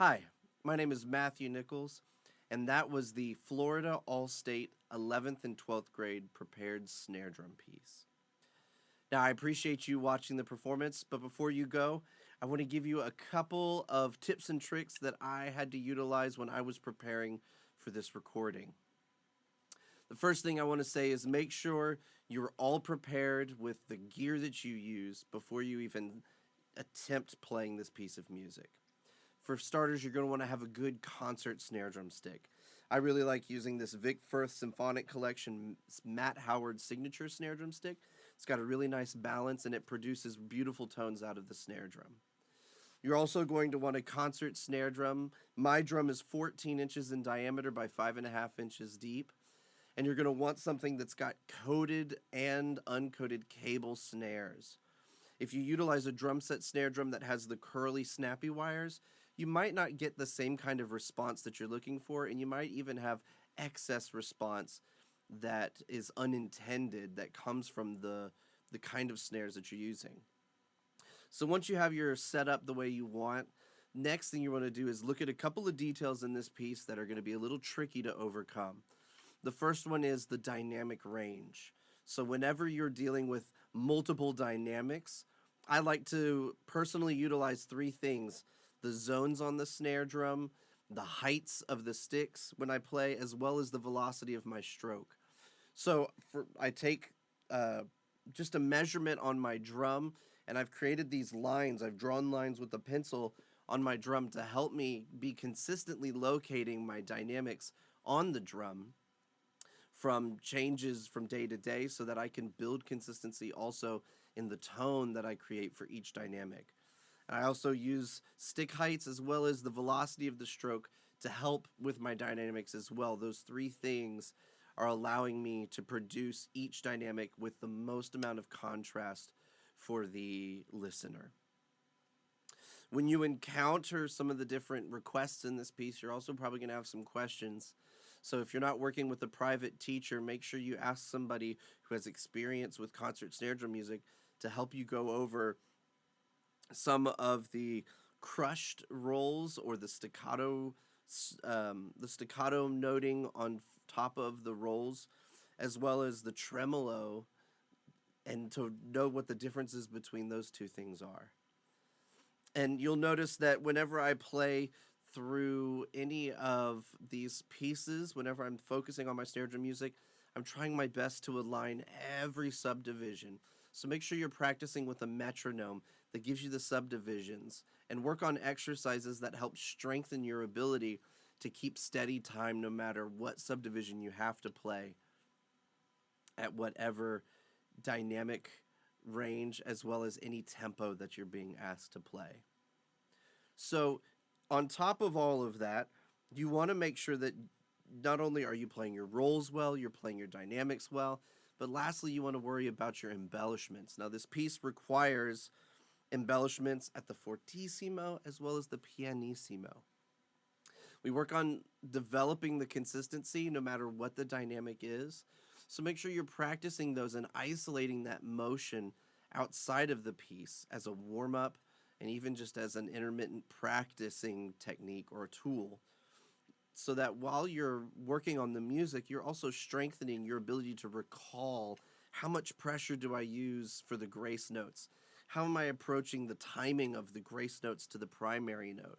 Hi, my name is Matthew Nichols, and that was the Florida All-State 11th and 12th grade prepared snare drum piece. Now, I appreciate you watching the performance, but before you go, I want to give you a couple of tips and tricks that I had to utilize when I was preparing for this recording. The first thing I want to say is make sure you're all prepared with the gear that you use before you even attempt playing this piece of music. For starters, you're going to want to have a good concert snare drum stick. I really like using this Vic Firth Symphonic Collection Matt Howard signature snare drum stick. It's got a really nice balance and it produces beautiful tones out of the snare drum. You're also going to want a concert snare drum. My drum is 14 inches in diameter by 5.5 inches deep. And you're going to want something that's got coated and uncoated cable snares. If you utilize a drum set snare drum that has the curly, snappy wires, you might not get the same kind of response that you're looking for, and you might even have excess response that is unintended that comes from the kind of snares that you're using. So once you have your setup the way you want, next thing you want to do is look at a couple of details in this piece that are going to be a little tricky to overcome. The first one is the dynamic range. So whenever you're dealing with multiple dynamics, I like to personally utilize three things: the zones on the snare drum, the heights of the sticks when I play, as well as the velocity of my stroke. So I take just a measurement on my drum, and I've created these lines. I've drawn lines with a pencil on my drum to help me be consistently locating my dynamics on the drum from changes from day to day so that I can build consistency also in the tone that I create for each dynamic. And I also use stick heights as well as the velocity of the stroke to help with my dynamics as well. Those three things are allowing me to produce each dynamic with the most amount of contrast for the listener. When you encounter some of the different requests in this piece, you're also probably going to have some questions. So if you're not working with a private teacher, make sure you ask somebody who has experience with concert snare drum music to help you go over some of the crushed rolls or the staccato noting on top of the rolls, as well as the tremolo, and to know what the differences between those two things are. And you'll notice that whenever I play through any of these pieces, whenever I'm focusing on my snare drum music, I'm trying my best to align every subdivision. So make sure you're practicing with a metronome that gives you the subdivisions, and work on exercises that help strengthen your ability to keep steady time no matter what subdivision you have to play at whatever dynamic range, as well as any tempo that you're being asked to play. So on top of all of that, you want to make sure that not only are you playing your rolls well, you're playing your dynamics well, but lastly, you want to worry about your embellishments. Now, this piece requires embellishments at the fortissimo as well as the pianissimo. We work on developing the consistency no matter what the dynamic is. So make sure you're practicing those and isolating that motion outside of the piece as a warm-up and even just as an intermittent practicing technique or a tool, so that while you're working on the music, you're also strengthening your ability to recall how much pressure do I use for the grace notes? How am I approaching the timing of the grace notes to the primary note?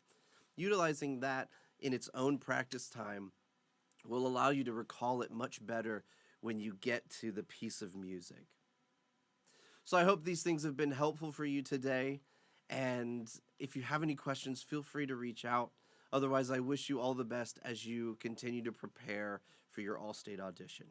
Utilizing that in its own practice time will allow you to recall it much better when you get to the piece of music. So I hope these things have been helpful for you today. And if you have any questions, feel free to reach out. Otherwise, I wish you all the best as you continue to prepare for your All-State audition.